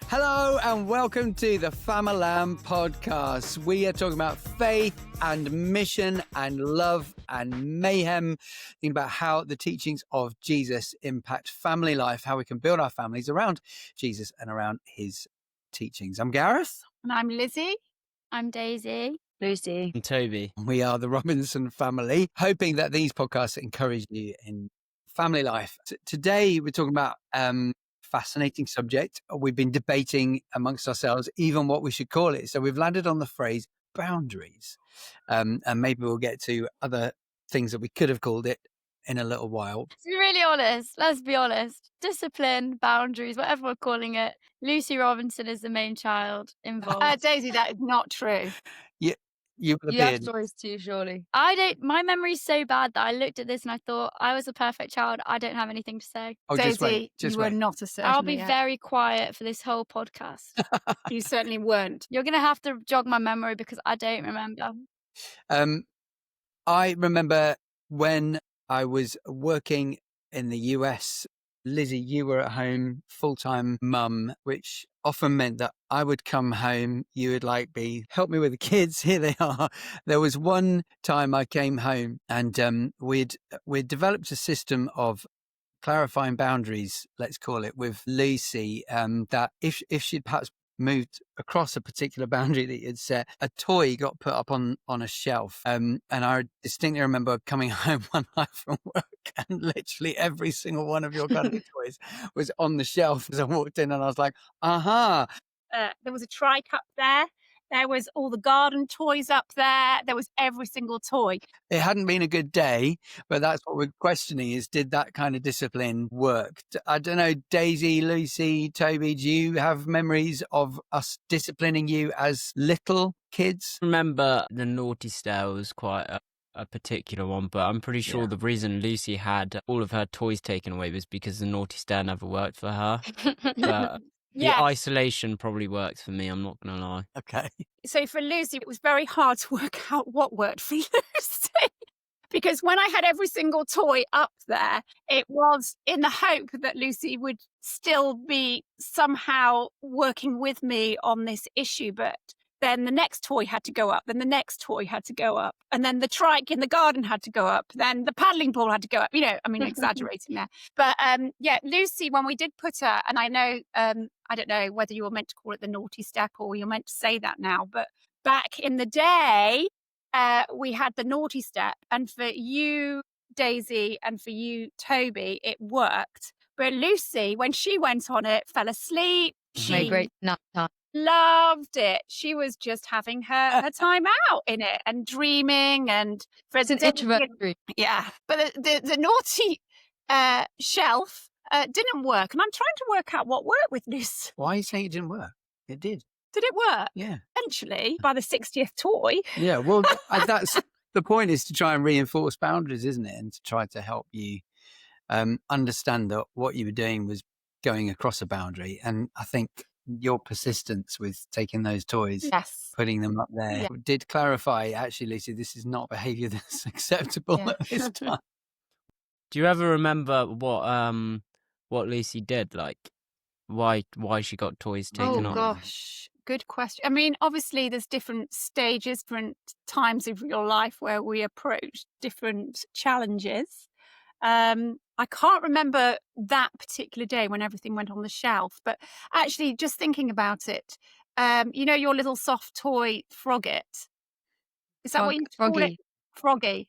Hello and welcome to the Famalam podcast. We are talking about faith and mission and love and mayhem, thinking about how the teachings of Jesus impact family life, how we can build our families around Jesus and around his teachings. I'm Gareth. And I'm Lizzy. I'm Daisy. Lucy. And Toby. We are the Robinson family, hoping that these podcasts encourage you in family life. Today we're talking about fascinating subject. We've been debating amongst ourselves even what we should call it. So we've landed on the phrase boundaries. And maybe we'll get to other things that we could have called it in a little while. To be really honest, let's be honest. Discipline, boundaries, whatever we're calling it. Lucy Robinson is the main child involved. Daisy, that is not true. You have stories too, surely. My memory's so bad that I looked at this and I thought I was a perfect child. I don't have anything to say. Oh, Daisy, just you wait. were not a certainty. I'll be very quiet for this whole podcast. You certainly weren't. You're going to have to jog my memory because I don't remember. I remember when I was working in the US, Lizzy, you were at home, full-time mum, which often meant that I would come home, you would help me with the kids, here they are. There was one time I came home and we'd developed a system of clarifying boundaries, let's call it, with Lucy, that if she'd perhaps moved across a particular boundary that you'd set, a toy got put up on a shelf. And I distinctly remember coming home one night from work and literally every single one of your cuddly toys was on the shelf as I walked in, and I was like, aha. There was a trike up there. There was all the garden toys up there. There was every single toy. It hadn't been a good day, but that's what we're questioning is, did that kind of discipline work? I don't know, Daisy, Lucy, Toby, do you have memories of us disciplining you as little kids? I remember the naughty stare was quite a particular one, but I'm pretty sure the reason Lucy had all of her toys taken away was because the naughty stare never worked for her. But the isolation probably worked for me, I'm not going to lie. Okay. So for Lucy, it was very hard to work out what worked for Lucy. Because when I had every single toy up there, it was in the hope that Lucy would still be somehow working with me on this issue. But then the next toy had to go up, then the next toy had to go up, and then the trike in the garden had to go up, then the paddling pool had to go up. Exaggerating there. But Lucy, when we did put her, and I know, I don't know whether you were meant to call it the naughty step or you're meant to say that now, but back in the day, we had the naughty step, and for you, Daisy, and for you, Toby, it worked. But Lucy, when she went on it, fell asleep. She great nap time. Loved it. She was just having her time out in it and dreaming and it's an introvert dream. Yeah, but the naughty shelf didn't work, and I'm trying to work out what worked with this. Why are you saying it didn't work? It did. Did it work? Yeah. Eventually, by the 60th toy. Yeah, well, that's the point, is to try and reinforce boundaries, isn't it? And to try to help you understand that what you were doing was going across a boundary. And I think your persistence with taking those toys, putting them up there, did clarify, actually, Lucy, this is not behaviour that's acceptable at this time. Do you ever remember what Lucy did? Like, why she got toys taken off? Oh, gosh. Good question. I mean, obviously, there's different stages, different times of your life where we approach different challenges. I can't remember that particular day when everything went on the shelf, but actually just thinking about it, your little soft toy Frogget, is that what you call it? Froggy.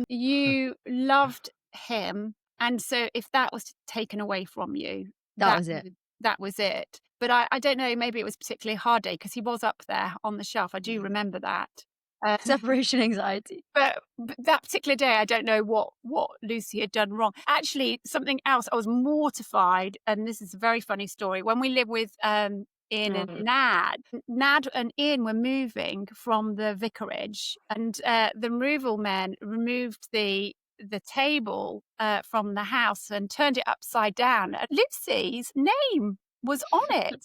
You loved him. And so if that was taken away from you, that was it. That was it. But I don't know, maybe it was a particularly hard day because he was up there on the shelf. I do remember that. Separation anxiety. But that particular day, I don't know what Lucy had done wrong. Actually, something else, I was mortified, and this is a very funny story. When we lived with Ian and Nad and Ian were moving from the vicarage, and the removal men removed the table from the house and turned it upside down. And Lucy's name was on it.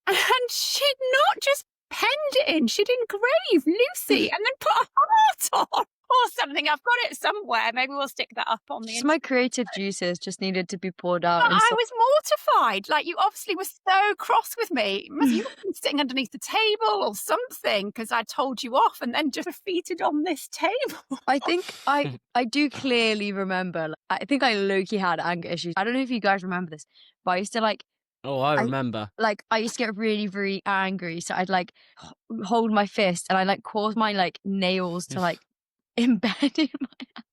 And she'd not just penned it in, she'd engraved Lucy and then put a heart on. or something. I've got it somewhere. Maybe we'll stick that up on the Just my creative juices just needed to be poured out. But I was mortified. Like, you obviously were so cross with me. You were sitting underneath the table or something because I told you off and then just defeated on this table. I think I do clearly remember. I think I low-key had anger issues. I don't know if you guys remember this, but I used to like. Oh, I remember. I used to get really, really angry. So I'd like hold my fist and I'd like cause my like nails to like embed in my hand.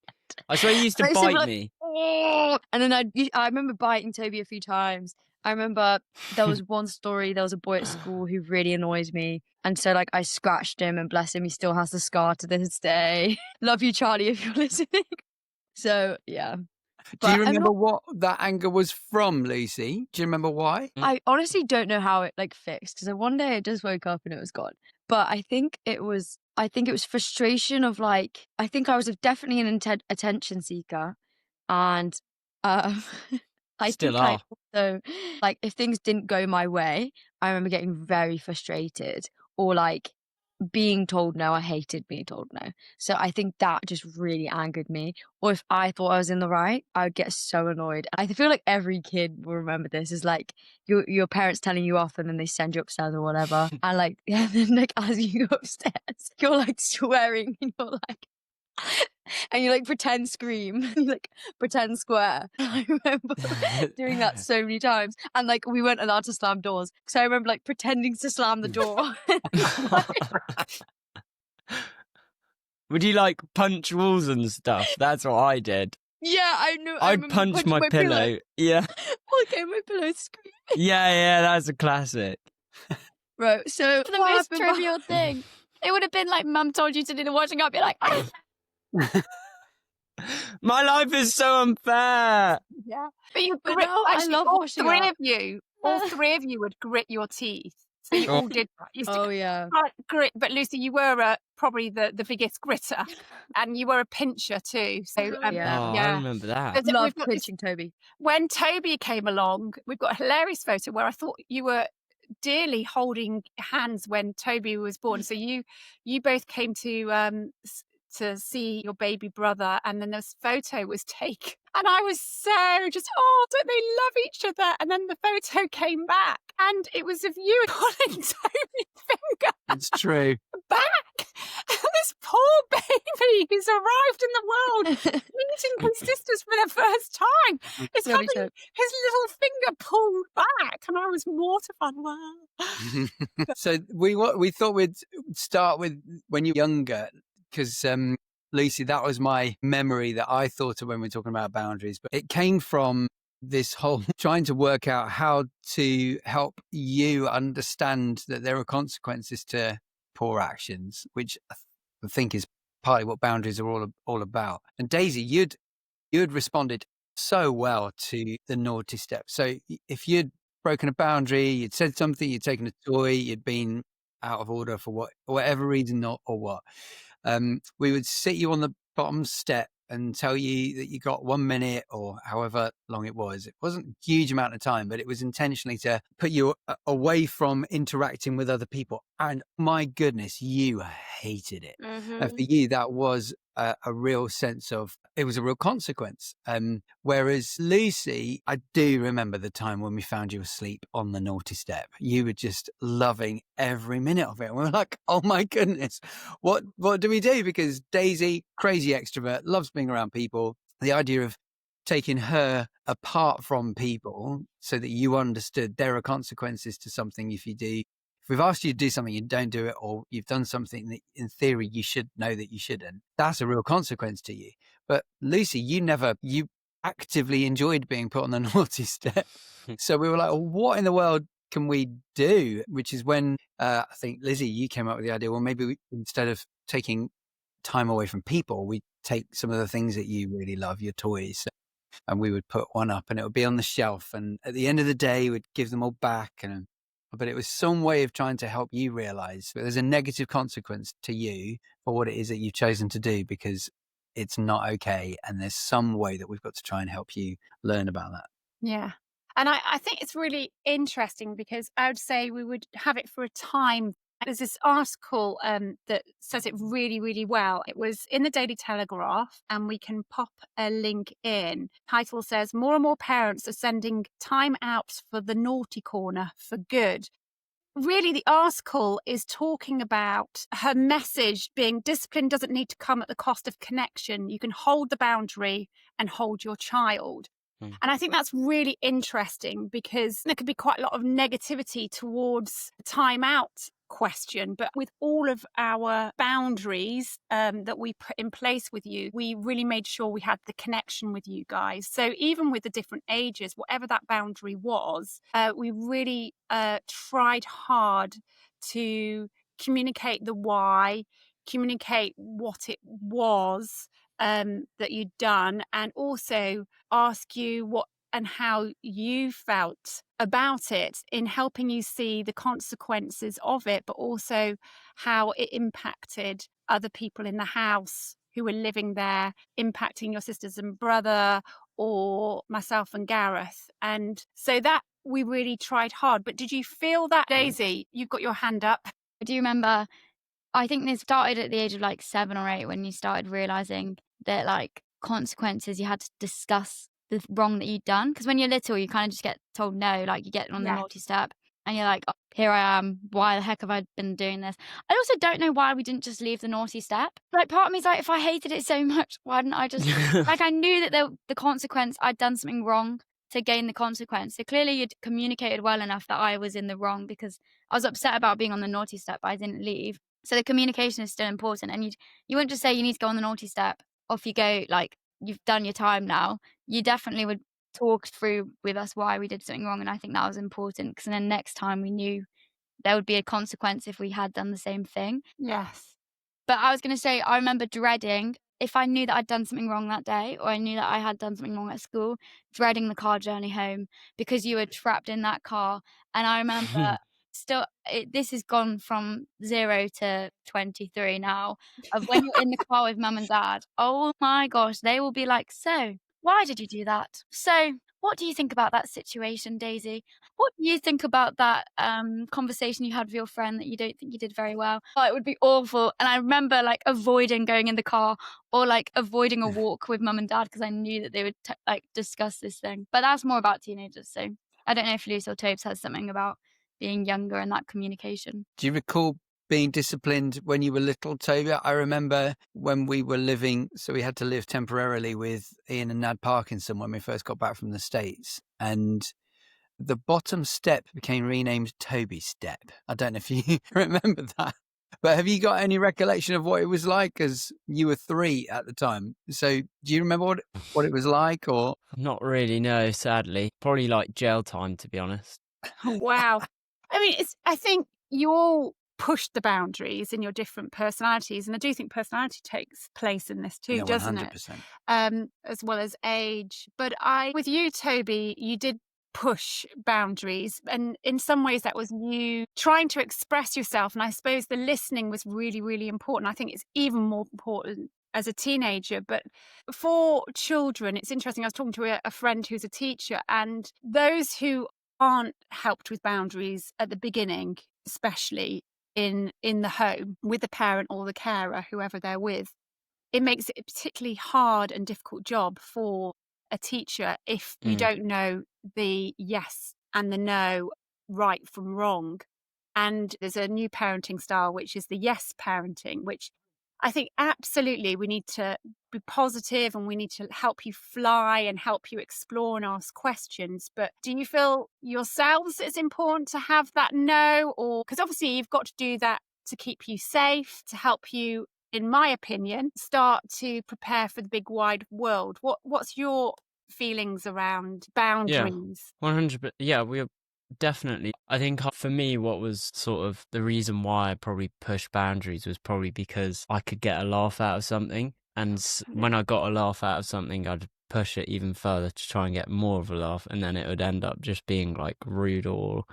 I swear you used to bite me. Oh! And then I remember biting Toby a few times. I remember there was one story, there was a boy at school who really annoys me. And so like I scratched him, and bless him, he still has the scar to this day. Love you, Charlie, if you're listening. So yeah. Do you remember what that anger was from, Lucy? Do you remember why? I honestly don't know how it like fixed, because one day I just woke up and it was gone. But I think it was frustration of like, I think I was definitely an attention seeker. And I Still think are. also, like, if things didn't go my way, I remember getting very frustrated, or like being told no. I hated being told no. So I think that just really angered me. Or if I thought I was in the right, I would get so annoyed. I feel like every kid will remember this, is like your parents telling you off and then they send you upstairs or whatever. And like, yeah, then like as you go upstairs, you're like swearing and you're like, and you like pretend scream and you like pretend square. I remember doing that so many times. And like we weren't allowed to slam doors. So I remember like pretending to slam the door. Would you like punch walls and stuff? That's what I did. Yeah, I know. I'd punch my pillow. Yeah. Okay, my pillow scream. Yeah, that's a classic. Right, so The most trivial thing. It would have been like mum told you to do the washing up. You're like, My life is so unfair. Yeah. But you But grit, no, I actually, love all washing three up. of you, all three of you would grit your teeth. So you all did that. You used to Oh yeah. grit, but Lucy, you were probably the biggest gritter, and you were a pincher too. So Yeah. Oh, I remember that. We've Love got this- pinching Toby. when Toby came along, we've got a hilarious photo where I thought you were dearly holding hands when Toby was born. So you both came to see your baby brother, and then this photo was taken, and I was so just, oh, don't they love each other? And then the photo came back and it was of you pulling Toby's finger It's true. back. And this poor baby who's arrived in the world meeting his sisters for the first time is having his little finger pulled back, and I was mortified. Wow. So we thought we'd start with when you were younger, because Lucy, that was my memory that I thought of when we were talking about boundaries. But it came from this whole trying to work out how to help you understand that there are consequences to poor actions, which I think is partly what boundaries are all about. And Daisy, you'd responded so well to the naughty step. So if you'd broken a boundary, you'd said something, you'd taken a toy, you'd been out of order for whatever reason or what, we would sit you on the bottom step and tell you that you got 1 minute or however long it was. It wasn't a huge amount of time, but it was intentionally to put you away from interacting with other people. And my goodness, you hated it. mm-hmm. For you, that was a real sense of, it was a real consequence. Whereas Lucy, I do remember the time when we found you asleep on the naughty step. You were just loving every minute of it. And we were like, oh my goodness, what do we do? Because Daisy, crazy extrovert, loves being around people. The idea of taking her apart from people so that you understood there are consequences to something if you do. If we've asked you to do something, you don't do it, or you've done something that in theory you should know that you shouldn't, that's a real consequence to you. But Lucy, you actively enjoyed being put on the naughty step. So we were like, well, what in the world can we do? Which is when I think, Lizzy, you came up with the idea, well, maybe instead of taking time away from people, we take some of the things that you really love, your toys, and we would put one up and it would be on the shelf. And at the end of the day, we'd give them all back. But it was some way of trying to help you realize that there's a negative consequence to you for what it is that you've chosen to do, because it's not okay. And there's some way that we've got to try and help you learn about that. Yeah. And I think it's really interesting, because I would say we would have it for a time. There's this article that says it really, really well. It was in the Daily Telegraph, and we can pop a link in. Title says, more and more parents are sending timeouts for the naughty corner for good. Really, the article is talking about her message being discipline doesn't need to come at the cost of connection. You can hold the boundary and hold your child. And I think that's really interesting because there could be quite a lot of negativity towards the timeout question. But with all of our boundaries that we put in place with you, we really made sure we had the connection with you guys. So even with the different ages, whatever that boundary was, we really tried hard to communicate the why, communicate what it was that you'd done, and also ask you what and how you felt about it in helping you see the consequences of it, but also how it impacted other people in the house who were living there, impacting your sisters and brother or myself and Gareth. And so that we really tried hard. But did you feel that, Daisy? You've got your hand up. I do remember, I think this started at the age of like 7 or 8 when you started realizing that like consequences, you had to discuss the wrong that you'd done. Because when you're little, you kind of just get told no, like you get on the naughty step and you're like, oh, here I am. Why the heck have I been doing this? I also don't know why we didn't just leave the naughty step. Like part of me is like, if I hated it so much, why didn't I just, like I knew that the consequence, I'd done something wrong to gain the consequence. So clearly you'd communicated well enough that I was in the wrong because I was upset about being on the naughty step, but I didn't leave. So the communication is still important. And you wouldn't just say you need to go on the naughty step, off you go, like you've done your time now. You definitely would talk through with us why we did something wrong. And I think that was important because then next time we knew there would be a consequence if we had done the same thing. Yes. But I was going to say, I remember dreading, if I knew that I'd done something wrong that day, or I knew that I had done something wrong at school, dreading the car journey home because you were trapped in that car. And I remember still, this has gone from 0 to 23 now, of when you're in the car with mum and dad. Oh my gosh, they will be like, so why did you do that? So what do you think about that situation, Daisy? What do you think about that conversation you had with your friend that you don't think you did very well? Oh, it would be awful. And I remember like avoiding going in the car or like avoiding a walk with mum and dad because I knew that they would like discuss this thing. But that's more about teenagers. So I don't know if Lucy or Tobes has something about being younger and that communication. Do you recall being disciplined when you were little, Toby? I remember when we were living, so we had to live temporarily with Ian and Nad Parkinson when we first got back from the States. And the bottom step became renamed Toby Step. I don't know if you remember that. But have you got any recollection of what it was like? Because you were 3 at the time. So do you remember what it was like? Or not really, no, sadly. Probably like jail time, to be honest. Wow. I mean, I think you all pushed the boundaries in your different personalities. And I do think personality takes place in this too, doesn't 100%. it? As well as age. But with you, Toby, you did push boundaries. And in some ways that was you trying to express yourself. And I suppose the listening was really, really important. I think it's even more important as a teenager. But for children, it's interesting. I was talking to a friend who's a teacher, and those who aren't helped with boundaries at the beginning, especially in the home with the parent or the carer, whoever they're with, it makes it a particularly hard and difficult job for a teacher if you don't know the yes and the no, right from wrong. And there's a new parenting style, which is the yes parenting, which I think absolutely we need to be positive and we need to help you fly and help you explore and ask questions. But do you feel yourselves it's important to have that no? Or because obviously you've got to do that to keep you safe, to help you, in my opinion, start to prepare for the big wide world. What's your feelings around boundaries? Yeah, 100%. Yeah, we're definitely. I think for me, what was sort of the reason why I probably pushed boundaries was probably because I could get a laugh out of something. And when I got a laugh out of something, I'd push it even further to try and get more of a laugh. And then it would end up just being like rude, or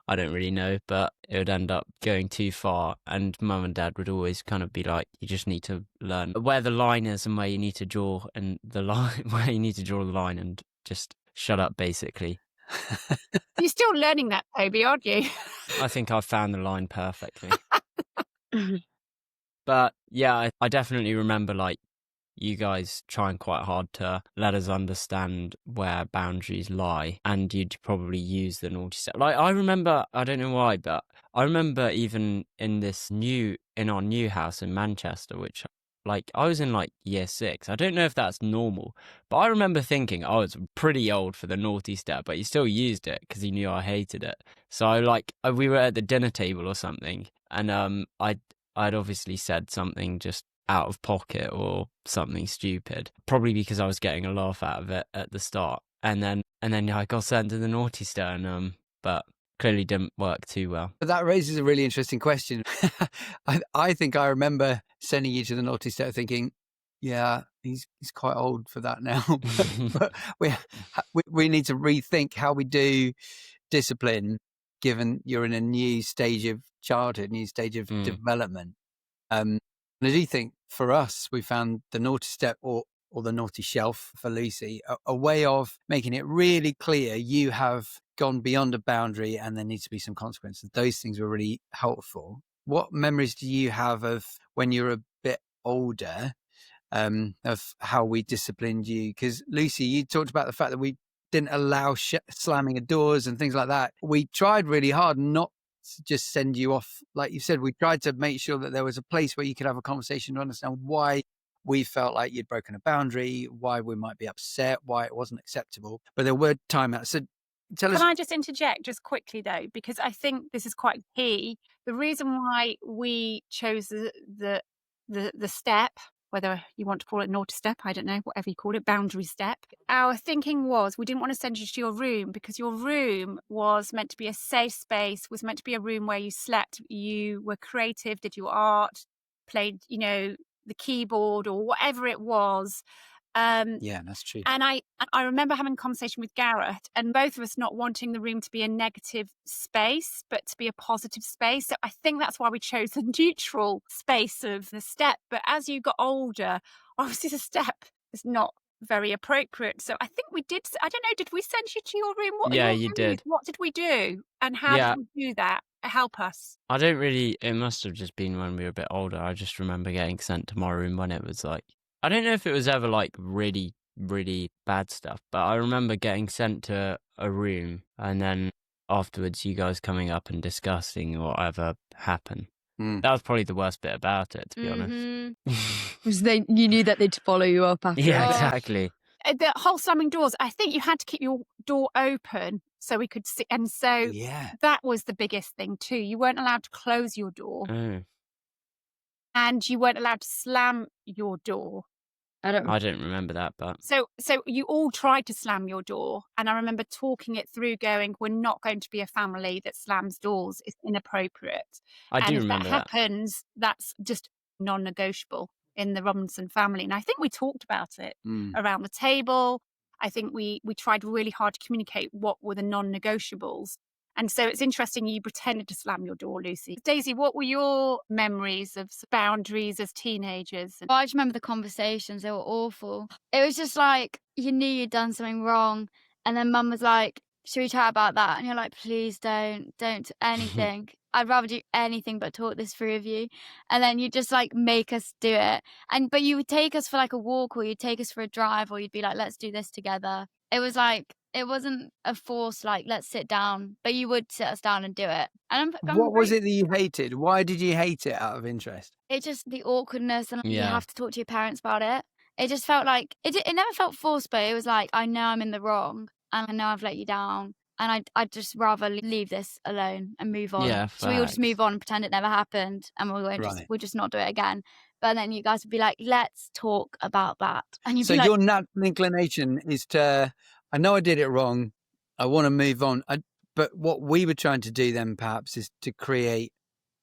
I don't really know, but it would end up going too far. And mum and dad would always kind of be like, you just need to learn where the line is and where you need to draw and the line where you need to draw the line and just shut up, basically. You're still learning that, Toby, aren't you? I think I've found the line perfectly. But yeah, I definitely remember like you guys trying quite hard to let us understand where boundaries lie, and you'd probably use the naughty step. Like I remember, I don't know why, but I remember even in our new house in Manchester, which like I was in like year 6. I don't know if that's normal, but I remember thinking, oh, it's pretty old for the naughty step, but he still used it because he knew I hated it. So we were at the dinner table or something, and I'd obviously said something just out of pocket or something stupid, probably because I was getting a laugh out of it at the start, and then I got sent to the naughty stone, but clearly didn't work too well. But that raises a really interesting question. I think I remember sending you to the naughty step thinking, yeah, he's quite old for that now. but we need to rethink how we do discipline, given you're in a new stage of childhood, new stage of development. And I do think for us, we found the naughty step or the naughty shelf for Lucy, a way of making it really clear you have gone beyond a boundary and there needs to be some consequences. Those things were really helpful. What memories do you have of when you were a bit older, of how we disciplined you? Because Lucy, you talked about the fact that we didn't allow slamming of doors and things like that. We tried really hard not to just send you off. Like you said, we tried to make sure that there was a place where you could have a conversation to understand why we felt like you'd broken a boundary, why we might be upset, why it wasn't acceptable. But there were timeouts. So tell us. Can I just interject just quickly though, because I think this is quite key. The reason why we chose the step, whether you want to call it naughty step, I don't know, whatever you call it, boundary step. Our thinking was we didn't want to send you to your room because your room was meant to be a safe space, was meant to be a room where you slept, you were creative, did your art, played, the keyboard or whatever it was. Yeah, that's true. And I remember having a conversation with Gareth and both of us not wanting the room to be a negative space, but to be a positive space. So I think that's why we chose the neutral space of the step. But as you got older, obviously the step is not very appropriate. So I think we did. I don't know, did we send you to your room? Yeah, you did. What did we do? And how did we do that? Help us. It must have just been when we were a bit older. I just remember getting sent to my room when it was like, I don't know if it was ever like really, really bad stuff, but I remember getting sent to a room and then afterwards you guys coming up and discussing whatever happened. That was probably the worst bit about it, to be honest. Because you knew that they'd follow you up after. Yeah, exactly. The whole slamming doors, I think you had to keep your door open so we could see. And so that was the biggest thing too. You weren't allowed to close your door. And you weren't allowed to slam your door. I don't remember that, but so you all tried to slam your door, and I remember talking it through, going, "We're not going to be a family that slams doors. It's inappropriate." I do remember that. If that happens, that's just non-negotiable in the Robinson family. And I think we talked about it around the table. I think we tried really hard to communicate what were the non-negotiables. And so it's interesting you pretended to slam your door, Lucy. Daisy, what were your memories of boundaries as teenagers? I just remember the conversations. They were awful. It was just like you knew you'd done something wrong. And then Mum was like, should we chat about that? And you're like, please don't do anything. I'd rather do anything but talk this through with you. And then you just like make us do it. But you would take us for like a walk, or you'd take us for a drive, or you'd be like, let's do this together. It was like, it wasn't a force, like, let's sit down, but you would sit us down and do it. And what was it that you hated? Why did you hate it out of interest? It's just the awkwardness, and you have to talk to your parents about it. It just felt like, it never felt forced, but it was like, I know I'm in the wrong, and I know I've let you down, and I'd just rather leave this alone and move on. Yeah, so we all just move on and pretend it never happened, and we'll just not do it again. But then you guys would be like, let's talk about that. And you'd be like, your natural inclination is to, I know I did it wrong, I want to move on. But what we were trying to do then perhaps is to create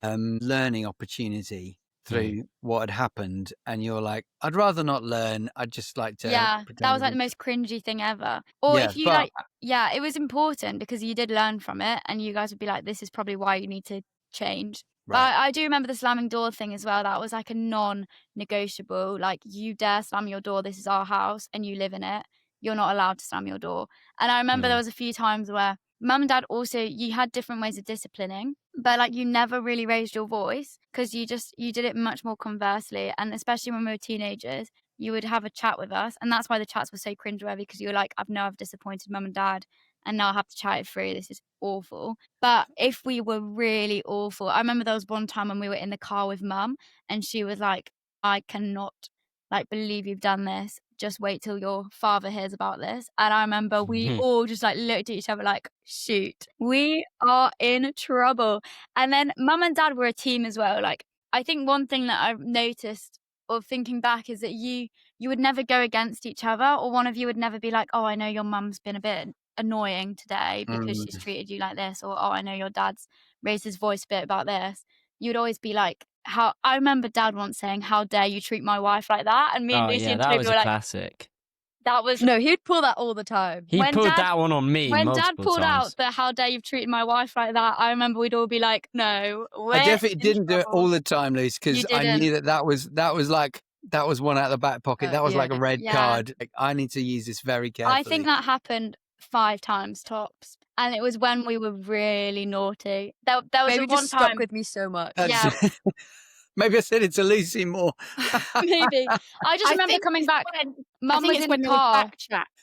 learning opportunity through what had happened. And you're like, I'd rather not learn. I'd just like to pretend. That was like the most cringy thing ever. Or if you it was important because you did learn from it, and you guys would be like, this is probably why you need to change. Right. But I do remember the slamming door thing as well. That was like a non-negotiable. Like, you dare slam your door, this is our house and you live in it. You're not allowed to slam your door. And I remember there was a few times where mum and dad also, you had different ways of disciplining, but like you never really raised your voice because you did it much more conversely. And especially when we were teenagers, you would have a chat with us. And that's why the chats were so cringeworthy, because you were like, I've disappointed mum and dad and now I have to chat it through. This is awful. But if we were really awful, I remember there was one time when we were in the car with mum and she was like, I cannot like believe you've done this. Just wait till your father hears about this. And I remember we all just like looked at each other like, shoot, we are in trouble. And then mum and dad were a team as well. Like, I think one thing that I've noticed of thinking back is that you would never go against each other, or one of you would never be like, oh, I know your mum's been a bit annoying today because she's treated you like this, or oh, I know your dad's raised his voice a bit about this. You'd always be like, how I remember dad once saying, how dare you treat my wife like that? And me and Lucy and that Toby was were a like, classic. that was No, he'd pull that all the time. He pulled that one on me when multiple dad pulled times. out the how dare you've treated my wife like that, I remember we'd all be like, no, I definitely didn't do it all the time, Luce, because I knew that was one out of the back pocket. That was like a red card. Like, I need to use this very carefully. I think that happened 5 times tops, and it was when we were really naughty. There was Maybe one just time stuck with me so much. Yeah. Maybe I said it to Lucy more. Maybe. I just remember coming back. Mum was in the car.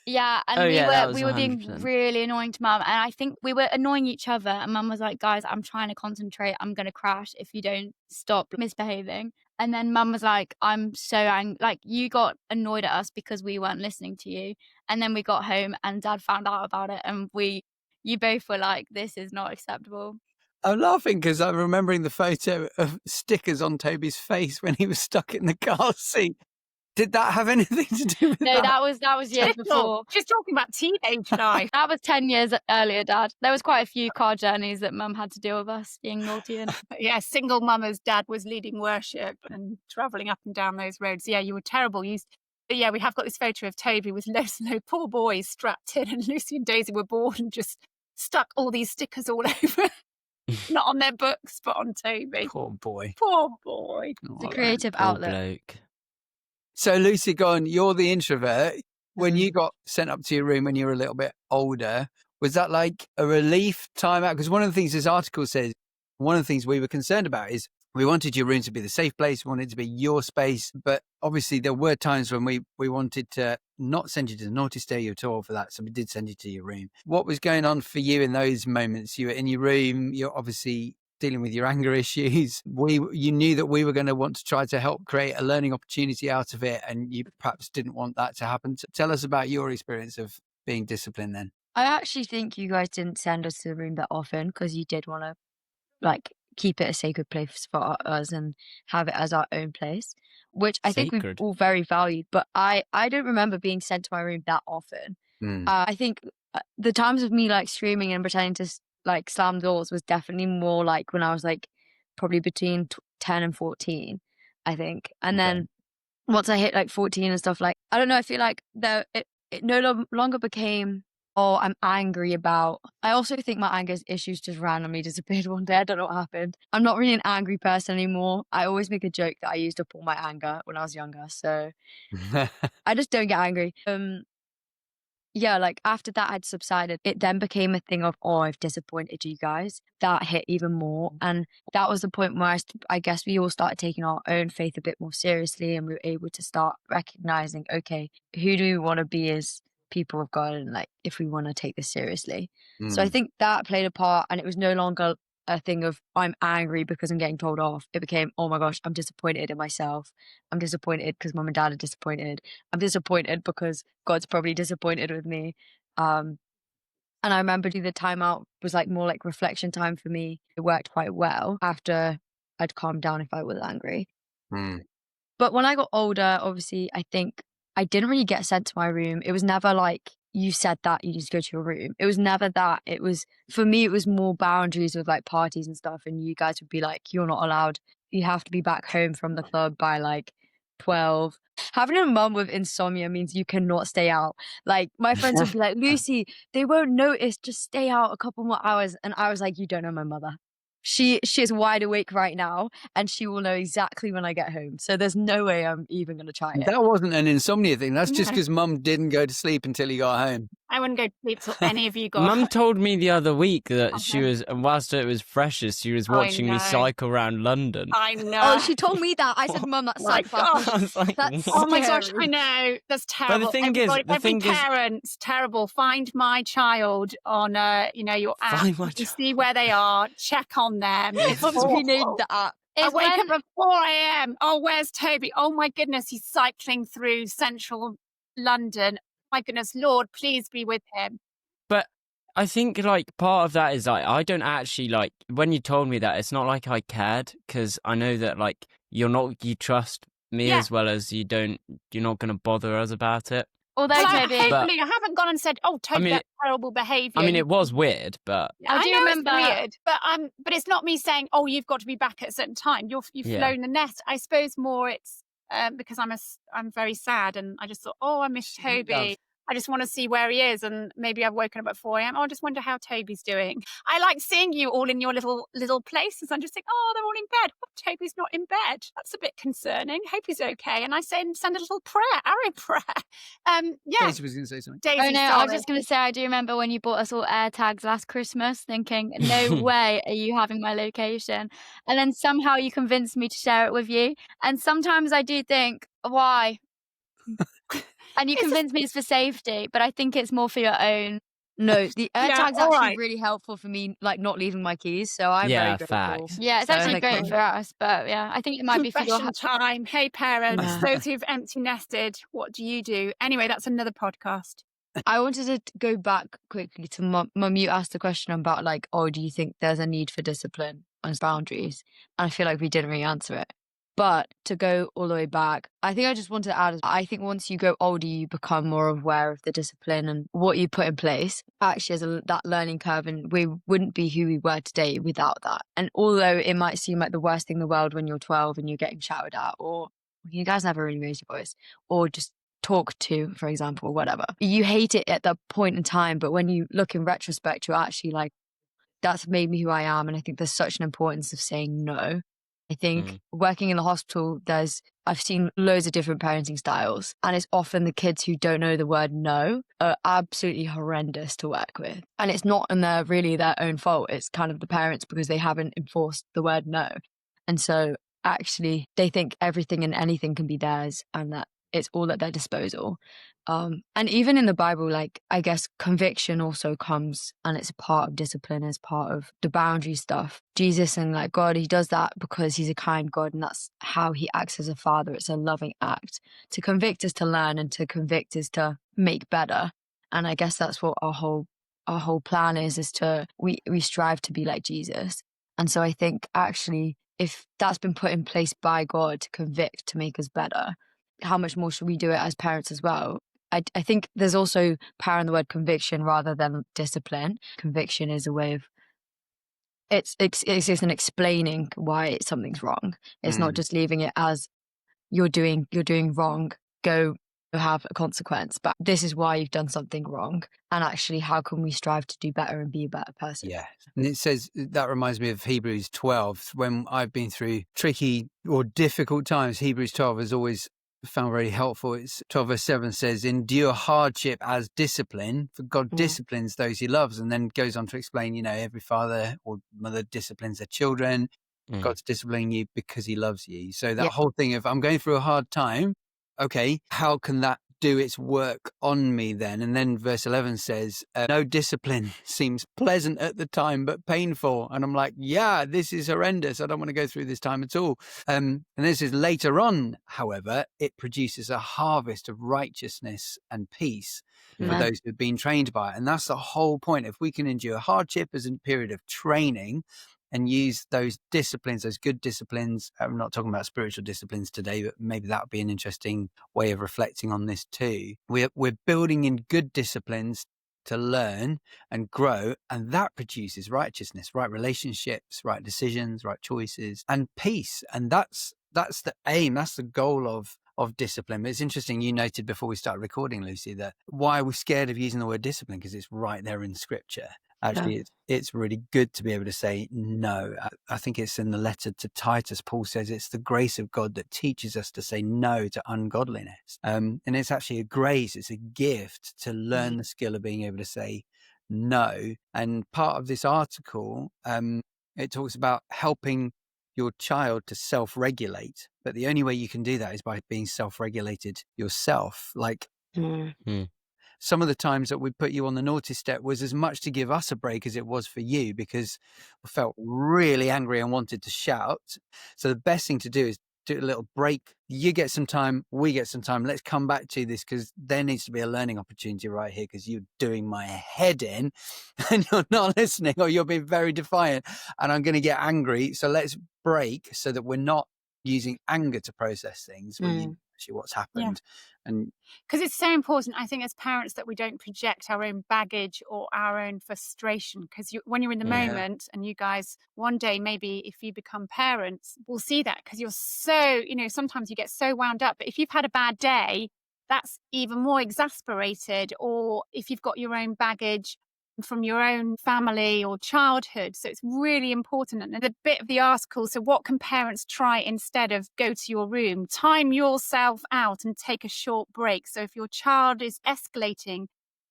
Yeah, and we were being really annoying to mum, and I think we were annoying each other, and mum was like, guys, I'm trying to concentrate, I'm gonna crash if you don't stop misbehaving. And then mum was like, I'm so angry, like you got annoyed at us because we weren't listening to you. And then we got home and dad found out about it, and you both were like, this is not acceptable. I'm laughing because I'm remembering the photo of stickers on Toby's face when he was stuck in the car seat. Did that have anything to do with that? No, that was years before. She's talking about teenage life. That was 10 years earlier, Dad. There was quite a few car journeys that Mum had to deal with us being naughty in. Yeah, single mama's dad was leading worship and travelling up and down those roads. Yeah, you were terrible. But yeah, we have got this photo of Toby with loads and loads poor boys strapped in, and Lucy and Daisy were bored and just stuck all these stickers all over. Not on their books, but on Toby. Poor boy. Poor boy. It's a creative outlet. Bloke. So, Lucy, go on. You're the introvert. When you got sent up to your room when you were a little bit older, was that like a relief time out? Because one of the things this article says, one of the things we were concerned about is we wanted your room to be the safe place. We wanted it to be your space. But obviously there were times when we wanted to not send you to the naughty stay at all for that. So we did send you to your room. What was going on for you in those moments? You were in your room. You're obviously dealing with your anger issues. You knew that we were going to want to try to help create a learning opportunity out of it. And you perhaps didn't want that to happen. So tell us about your experience of being disciplined then. I actually think you guys didn't send us to the room that often because you did want to like keep it a sacred place for us and have it as our own place, which I think we've all very valued. But I don't remember being sent to my room that often. I think the times of me like screaming and pretending to like slam doors was definitely more like when I was like probably between 10 and 14, I think. And then once I hit like 14 and stuff, like I don't know, I feel like it no longer became, oh, I'm angry about. I also think my anger issues just randomly disappeared one day. I don't know what happened. I'm not really an angry person anymore. I always make a joke that I used up all my anger when I was younger. So I just don't get angry. Yeah, like after that had subsided, it then became a thing of, oh, I've disappointed you guys. That hit even more. And that was the point where I guess we all started taking our own faith a bit more seriously, and we were able to start recognizing, okay, who do we want to be as people of God, and like if we want to take this seriously. So I think that played a part, and it was no longer a thing of I'm angry because I'm getting told off. It became, oh my gosh, I'm disappointed in myself. I'm disappointed because mum and dad are disappointed. I'm disappointed because God's probably disappointed with me. And I remember the timeout was like more like reflection time for me. It worked quite well after I'd calmed down if I was angry. But when I got older, obviously, I think I didn't really get sent to my room. It was never like, you said that you need to go to your room. It was never that. It was, for me, it was more boundaries with like parties and stuff. And you guys would be like, you're not allowed. You have to be back home from the club by like 12. Having a mum with insomnia means you cannot stay out. Like my friends would be like, Lucy, they won't notice. Just stay out a couple more hours. And I was like, you don't know my mother. She is wide awake right now, and she will know exactly when I get home. So there's no way I'm even going to try it. That wasn't an insomnia thing. That's just because mum didn't go to sleep until you got home. I wouldn't go to sleep till any of you got Mum home. told me the other week that she Okay. was, and whilst it was freshest, she was I watching me know. cycle around London. I know. Oh, she told me that. I said, Mum, that's My psychotic. gosh. I was like, That's what? Oh my gosh, scary. I know. That's terrible. thing is- Everybody, the every thing is- parent's terrible. Find my child on your app. Find my You child. see where they are. Check on them. It's Mum's awful. renamed the app. I It's wake when- up at 4 a.m. Oh, where's Toby? Oh my goodness, he's cycling through central London. My goodness, Lord, please be with him. But I think like part of that is like I don't actually like when you told me that it's not like I cared because I know that like you trust me Yeah. as well as you're not going to bother us about it. Although, Well, Toby, hopefully, I haven't gone and said, "Oh, Toby, mean, that's terrible behaviour." I mean, it was weird, but I do know remember- it's weird, but it's not me saying, "Oh, you've got to be back at a certain time." You've Yeah. flown the nest. I suppose more it's because I'm very sad, and I just thought, "Oh, I miss Toby." Love. I just want to see where he is, and maybe I've woken up at 4 a.m. Oh, I just wonder how Toby's doing. I like seeing you all in your little places. I just think, oh, they're all in bed. Oh, Toby's not in bed. That's a bit concerning. Hope he's okay. And I send a little prayer, arrow prayer. Yeah. Daisy was going to say something. Daisy, Oh no, I sorry. was just going to say, I do remember when you bought us all air tags last Christmas, thinking, no way are you having my location. And then somehow you convinced me to share it with you. And sometimes I do think, why? And you convinced me it's for safety, but I think it's more for your own. No, the Yeah, AirTag's all actually right. really helpful for me, like not leaving my keys. So I'm Yeah, very grateful. facts. Yeah, it's So, actually like, great for us, but yeah, I think it might be for your. Confession time. Hey, parents, Yeah. those who've empty nested, what do you do? Anyway, that's another podcast. I wanted to go back quickly to Mum. You asked the question about like, oh, do you think there's a need for discipline and boundaries? And I feel like we didn't really answer it. But to go all the way back, I think I just wanted to add, I think once you go older, you become more aware of the discipline and what you put in place actually as that learning curve. And we wouldn't be who we were today without that. And although it might seem like the worst thing in the world when you're 12 and you're getting shouted at, or you guys never really raised your voice, or just talk to, for example, or whatever. You hate it at that point in time, but when you look in retrospect, you're actually like, that's made me who I am. And I think there's such an importance of saying no. I think working in the hospital, I've seen loads of different parenting styles, and it's often the kids who don't know the word no are absolutely horrendous to work with. And it's not really their own fault. It's kind of the parents because they haven't enforced the word no. And so actually they think everything and anything can be theirs and that it's all at their disposal. And even in the Bible, like, I guess conviction also comes and it's a part of discipline, as part of the boundary stuff. Jesus and like God, he does that because he's a kind God and that's how he acts as a father. It's a loving act. To convict is to learn and to convict is to make better. And I guess that's what our whole plan is to, we strive to be like Jesus. And so I think actually if that's been put in place by God to convict, to make us better, how much more should we do it as parents as well? I think there's also power in the word conviction rather than discipline. Conviction is a way of it's an explaining why something's wrong. It's not just leaving it as you're doing wrong, go have a consequence, but this is why you've done something wrong. And actually, how can we strive to do better and be a better person? Yeah. And it says, that reminds me of Hebrews 12. When I've been through tricky or difficult times, Hebrews 12 has always found very helpful. It's 12 verse 7 says, endure hardship as discipline, for God disciplines those he loves. And then goes on to explain, every father or mother disciplines their children. God's disciplining you because he loves you. So that whole thing of, I'm going through a hard time, okay, how can that do its work on me then? And then verse 11 says, no discipline seems pleasant at the time, but painful. And I'm like, yeah, this is horrendous. I don't want to go through this time at all. And this is later on, however, it produces a harvest of righteousness and peace for those who've been trained by it. And that's the whole point. If we can endure hardship as a period of training, and use those disciplines, those good disciplines. I'm not talking about spiritual disciplines today, but maybe that would be an interesting way of reflecting on this too. We're building in good disciplines to learn and grow, and that produces righteousness, right relationships, right decisions, right choices, and peace. And that's the aim, that's the goal of discipline. But it's interesting, you noted before we started recording, Lucy, that why we're scared of using the word discipline, because it's right there in scripture. Actually, it's really good to be able to say no. I think it's in the letter to Titus, Paul says it's the grace of God that teaches us to say no to ungodliness. And it's actually a grace, it's a gift to learn the skill of being able to say no. And part of this article, it talks about helping your child to self-regulate. But the only way you can do that is by being self-regulated yourself. Like, some of the times that we put you on the naughty step was as much to give us a break as it was for you, because we felt really angry and wanted to shout. So the best thing to do is do a little break. You get some time, we get some time. Let's come back to this, because there needs to be a learning opportunity right here, because you're doing my head in and you're not listening, or you're being very defiant and I'm going to get angry. So let's break so that we're not using anger to process things. We're using actually what's happened. And because it's so important, I think, as parents, that we don't project our own baggage or our own frustration, because when you're in the moment, and you guys one day, maybe if you become parents, will see that, because you're so, sometimes you get so wound up. But if you've had a bad day, that's even more exasperated, or if you've got your own baggage from your own family or childhood. So it's really important. And the bit of the article, so what can parents try instead of go to your room? Time yourself out and take a short break. So if your child is escalating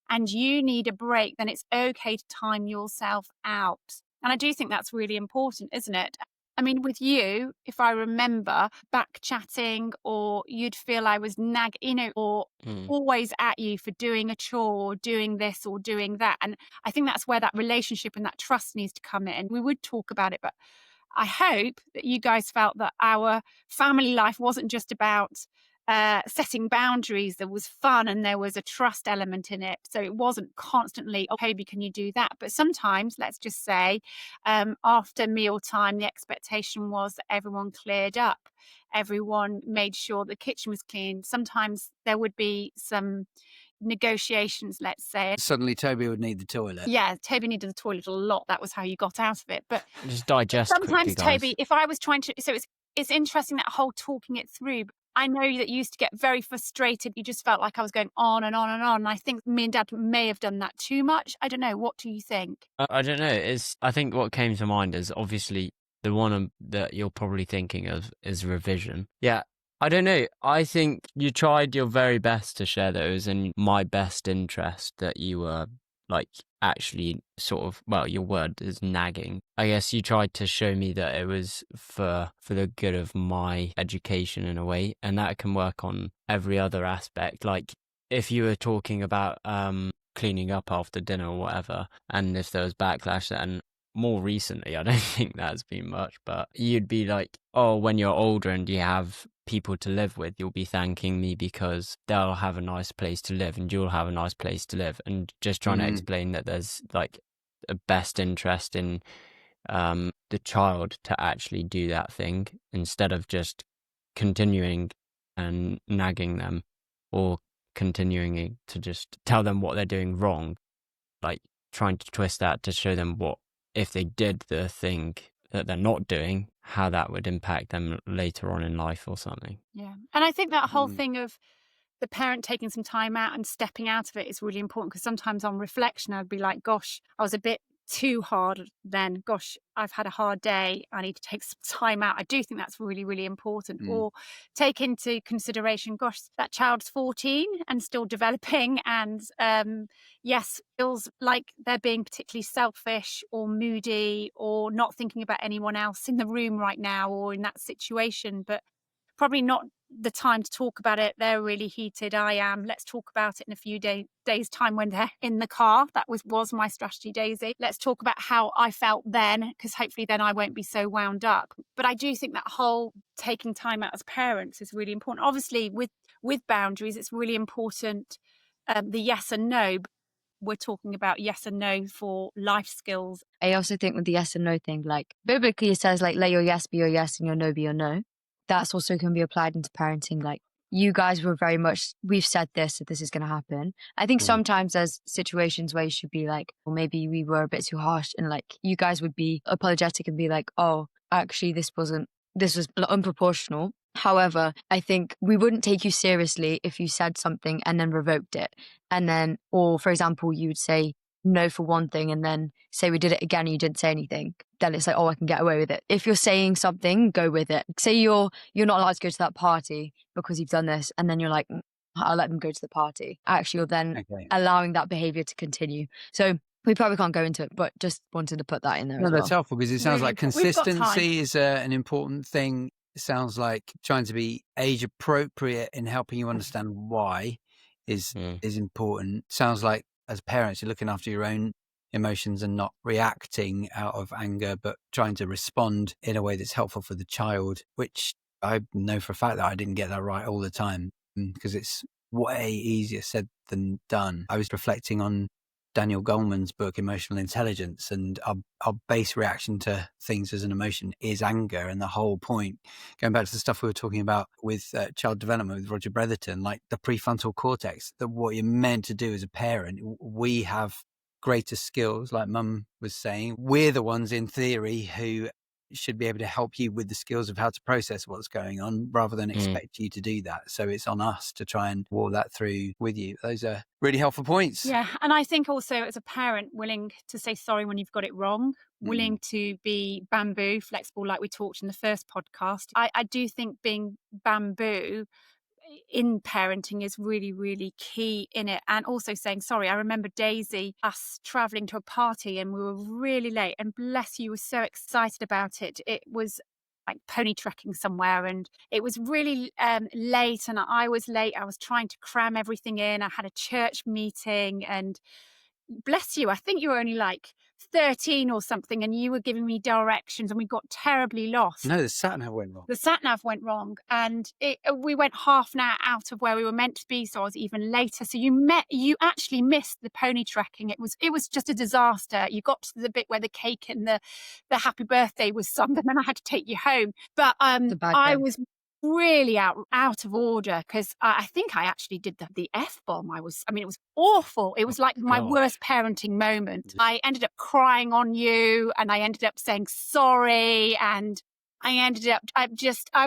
and you need a break, then it's okay to time yourself out. And I do think that's really important, isn't it? I mean, with you, if I remember back chatting, or you'd feel I was or always at you for doing a chore, or doing this or doing that. And I think that's where that relationship and that trust needs to come in. We would talk about it, but I hope that you guys felt that our family life wasn't just about setting boundaries. There was fun and there was a trust element in it. So it wasn't constantly, oh, Toby, can you do that? But sometimes, let's just say, after mealtime, the expectation was that everyone cleared up. Everyone made sure the kitchen was clean. Sometimes there would be some negotiations, let's say. Suddenly Toby would need the toilet. Yeah, Toby needed the toilet a lot. That was how you got out of it. But just digest sometimes, quickly, guys. Toby, if I was trying to, so it's interesting, that whole talking it through. I know that you used to get very frustrated. You just felt like I was going on and on and on. And I think me and Dad may have done that too much. I don't know. What do you think? I don't know. I think what came to mind is obviously the one that you're probably thinking of is revision. Yeah. I don't know. I think you tried your very best to share that it was in my best interest that you were actually sort of, well, your word is nagging. I guess you tried to show me that it was for the good of my education in a way, and that can work on every other aspect. Like if you were talking about cleaning up after dinner or whatever, and if there was backlash, then more recently, I don't think that's been much, but you'd be like, oh, when you're older and you have people to live with, you'll be thanking me because they'll have a nice place to live and you'll have a nice place to live. And just trying to explain that there's a best interest in the child to actually do that thing, instead of just continuing and nagging them, or continuing to just tell them what they're doing wrong, trying to twist that to show them what, if they did the thing that they're not doing, how that would impact them later on in life or something. Yeah. And I think that whole thing of the parent taking some time out and stepping out of it is really important, because sometimes on reflection, I'd be like, gosh, I was a bit too hard then. Gosh, I've had a hard day. I need to take some time out. I do think that's really, really important. Or take into consideration, gosh, that child's 14 and still developing, and yes, feels like they're being particularly selfish or moody or not thinking about anyone else in the room right now or in that situation, but probably not the time to talk about it. They're really heated. I am. Let's talk about it in a few days' time when they're in the car. That was my strategy, Daisy. Let's talk about how I felt then, because hopefully then I won't be so wound up. But I do think that whole taking time out as parents is really important. Obviously, with boundaries, it's really important, the yes and no. We're talking about yes and no for life skills. I also think with the yes and no thing, biblically it says let your yes be your yes and your no be your no. That's also can be applied into parenting. You guys were very much, we've said this, so this is going to happen. I think sometimes there's situations where you should be well, maybe we were a bit too harsh, and you guys would be apologetic and be oh, actually this was unproportional. However, I think we wouldn't take you seriously if you said something and then revoked it. And then, or for example, you would say, no for one thing and then say we did it again and you didn't say anything, then it's like, oh, I can get away with it. If you're saying something, go with it. Say you're not allowed to go to that party because you've done this, and then you're like, I'll let them go to the party. Actually, you're then allowing that behavior to continue. So we probably can't go into it, but just wanted to put that in there as well. That's helpful, because it sounds like consistency is an important thing. It sounds like trying to be age appropriate in helping you understand why is important. Sounds like as parents, you're looking after your own emotions and not reacting out of anger, but trying to respond in a way that's helpful for the child, which I know for a fact that I didn't get that right all the time, because it's way easier said than done. I was reflecting on Daniel Goleman's book, Emotional Intelligence, and our base reaction to things as an emotion is anger. And the whole point, going back to the stuff we were talking about with child development with Roger Bretherton, like the prefrontal cortex, that what you're meant to do as a parent, we have greater skills, like Mum was saying. We're the ones in theory who should be able to help you with the skills of how to process what's going on, rather than expect you to do that. So it's on us to try and walk that through with you. Those are really helpful points. Yeah. And I think also as a parent, willing to say sorry when you've got it wrong, willing to be bamboo, flexible, like we talked in the first podcast. I do think being bamboo in parenting is really, really key in it. And also saying sorry. I remember Daisy, us traveling to a party and we were really late, and bless you, were so excited about it. It was like pony trekking somewhere, and it was really late, and I was late. I was trying to cram everything in. I had a church meeting, and bless you, I think you were only like 13 or something, and you were giving me directions, and we got terribly lost. No, the sat-nav went wrong. The sat-nav went wrong, and we went half an hour out of where we were meant to be, so I was even later. So you actually missed the pony trekking. It was just a disaster. You got to the bit where the cake and the happy birthday was sung, and then I had to take you home. But I was really out of order, because I think I actually did the F-bomb. It was awful. It was like my worst parenting moment. I ended up crying on you, and I ended up saying sorry, and I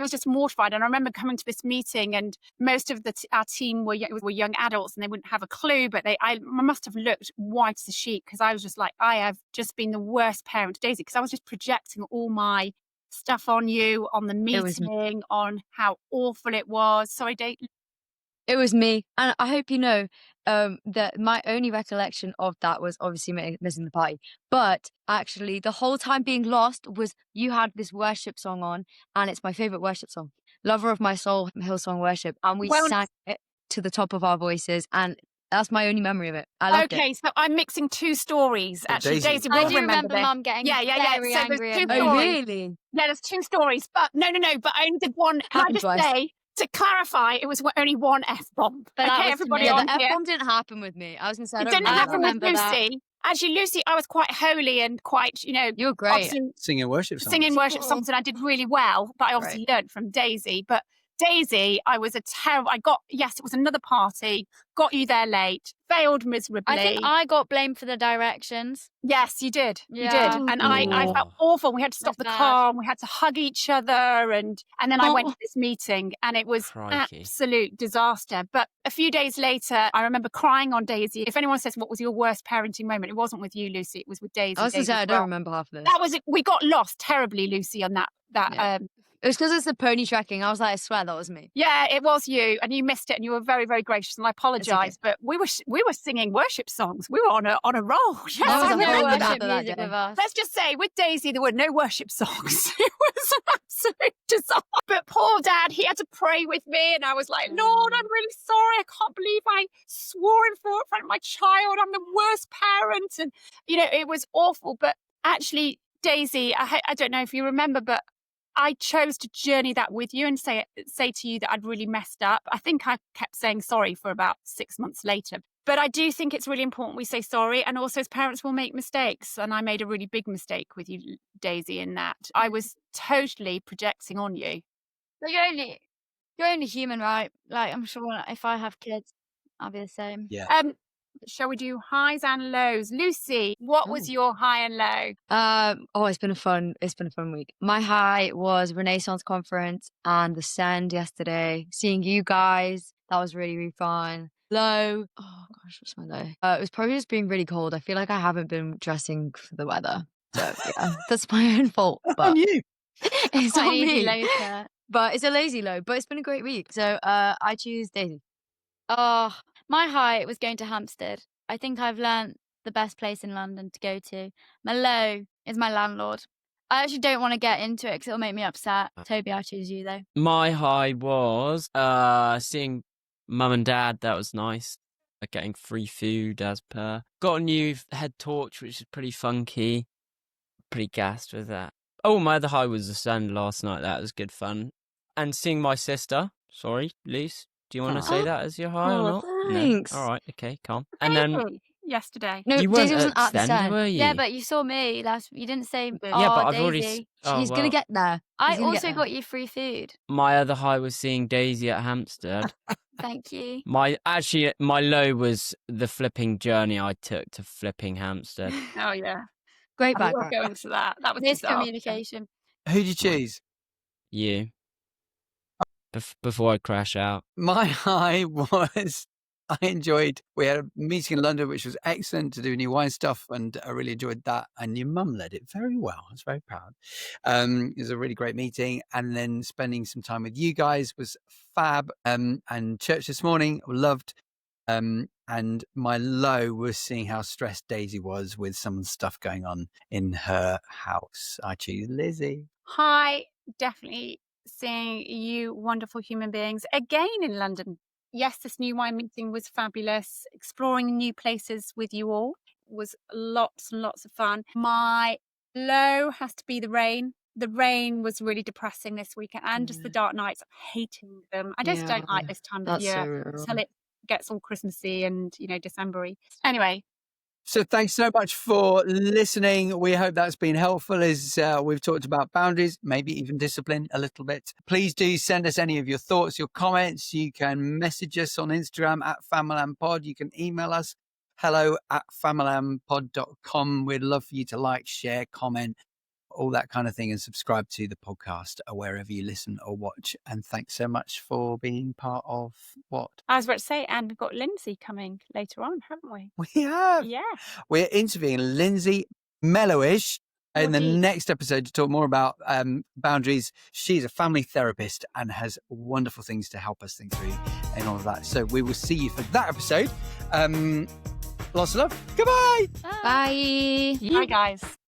was just mortified. And I remember coming to this meeting, and most of our team were young adults, and they wouldn't have a clue, but I must have looked white as a sheet, because I was just like, I have just been the worst parent to Daisy, because I was just projecting all my stuff on you, on the meeting, on how awful it was. Sorry, Dave. It was me. And I hope you know that my only recollection of that was obviously missing the party. But actually, the whole time being lost was you had this worship song on, and it's my favourite worship song, Lover of My Soul, Hillsong Worship. And we sang it to the top of our voices, and that's my only memory of it. I loved it. Okay, so I'm mixing two stories. Actually, Daisy will I do remember Mum getting very angry. Oh, really? Yeah, there's two stories. But no. But I only did one. Can I just say, to clarify, it was only one F-bomb. But okay, everybody the on F-bomb didn't happen with me. I was going to say, it didn't happen with Lucy. Actually, Lucy, I was quite holy and quite, you're great. Singing worship songs. And I did really well. But I obviously learned from Daisy. But Daisy, it was another party, got you there late, failed miserably. I think I got blamed for the directions. Yes, you did. You did. And I felt awful. We had to stop the car, and we had to hug each other. And then I went to this meeting, and it was absolute disaster. But a few days later, I remember crying on Daisy. If anyone says, what was your worst parenting moment? It wasn't with you, Lucy. It was with Daisy. I was going to say, I don't remember half of this. That was it. We got lost terribly, Lucy, on that. It was because it's the pony tracking. I was like, I swear that was me. Yeah, it was you, and you missed it, and you were very, very gracious, and I apologise. But we were singing worship songs. We were on a roll. Yes, I remember worship music with us. Let's just say, with Daisy, there were no worship songs. It was an absolute disaster. But poor Dad, he had to pray with me, and I was like, Lord, I'm really sorry. I can't believe I swore in front of my child. I'm the worst parent, and it was awful. But actually, Daisy, I don't know if you remember, but I chose to journey that with you and say to you that I'd really messed up. I think I kept saying sorry for about 6 months later. But I do think it's really important we say sorry. And also, as parents, we'll make mistakes. And I made a really big mistake with you, Daisy, in that I was totally projecting on you. But you're only human, right? Like, I'm sure if I have kids, I'll be the same. Yeah. Shall we do highs and lows? Lucy, what was your high and low? It's been a fun week. My high was Renaissance conference and the Send yesterday. Seeing you guys, that was really, really fun. Low. Oh gosh, what's my low? It was probably just being really cold. I feel like I haven't been dressing for the weather. So yeah, that's my own fault. But On you. it's Quite on an easy me. later. But it's a lazy low. But it's been a great week. So I choose Daisy. Oh, my high was going to Hampstead. I think I've learnt the best place in London to go to. My low is my landlord. I actually don't want to get into it because it'll make me upset. Toby, I choose you though. My high was seeing mum and dad. That was nice. Getting free food as per. Got a new head torch, which is pretty funky. Pretty gassed with that. Oh, my other high was the sun last night. That was good fun. And seeing my sister. Sorry, Luce. Do you want to say that as your high or not? Thanks. No? All right, okay, calm. And then yesterday. No, you Daisy weren't wasn't at the Stend, stand. were you? Yeah, but you saw me last. You didn't say, Yeah, but I've Daisy. already. Oh, She's gonna get there. I She's gonna get also there. got you free food. My other high was seeing Daisy at Hampstead. Thank you. My low was the flipping journey I took to flipping Hampstead. Oh yeah, Great I won't background. go into that. That was disaster. Miscommunication. Who'd you choose? You. Before I crash out. My high was I enjoyed, we had a meeting in London, which was excellent to do new wine stuff. And I really enjoyed that. And your mum led it very well. I was very proud. It was a really great meeting. And then spending some time with you guys was fab. And church this morning, loved. And my low was seeing how stressed Daisy was with some stuff going on in her house. I choose Lizzy. Hi, definitely seeing you wonderful human beings again in London. Yes, this new wine meeting was fabulous. Exploring new places with you all was lots and lots of fun. My low has to be the rain. The rain was really depressing this weekend, and just the dark nights. I'm hating them. I just don't like this time of year until it gets all Christmassy and, December-y. Anyway. So thanks so much for listening. We hope that's been helpful as we've talked about boundaries, maybe even discipline a little bit. Please do send us any of your thoughts, your comments. You can message us on Instagram at famalampod. You can email us hello@famalampod.com. We'd love for you to like, share, comment, all that kind of thing, and subscribe to the podcast wherever you listen or watch. And thanks so much for being part of what? I was about to say, and we've got Lindsay coming later on, haven't we? We have. Yeah. We're interviewing Lindsay Mellowish in the next episode to talk more about boundaries. She's a family therapist and has wonderful things to help us think through and all of that. So we will see you for that episode. Lots of love. Goodbye. Bye. Bye, guys.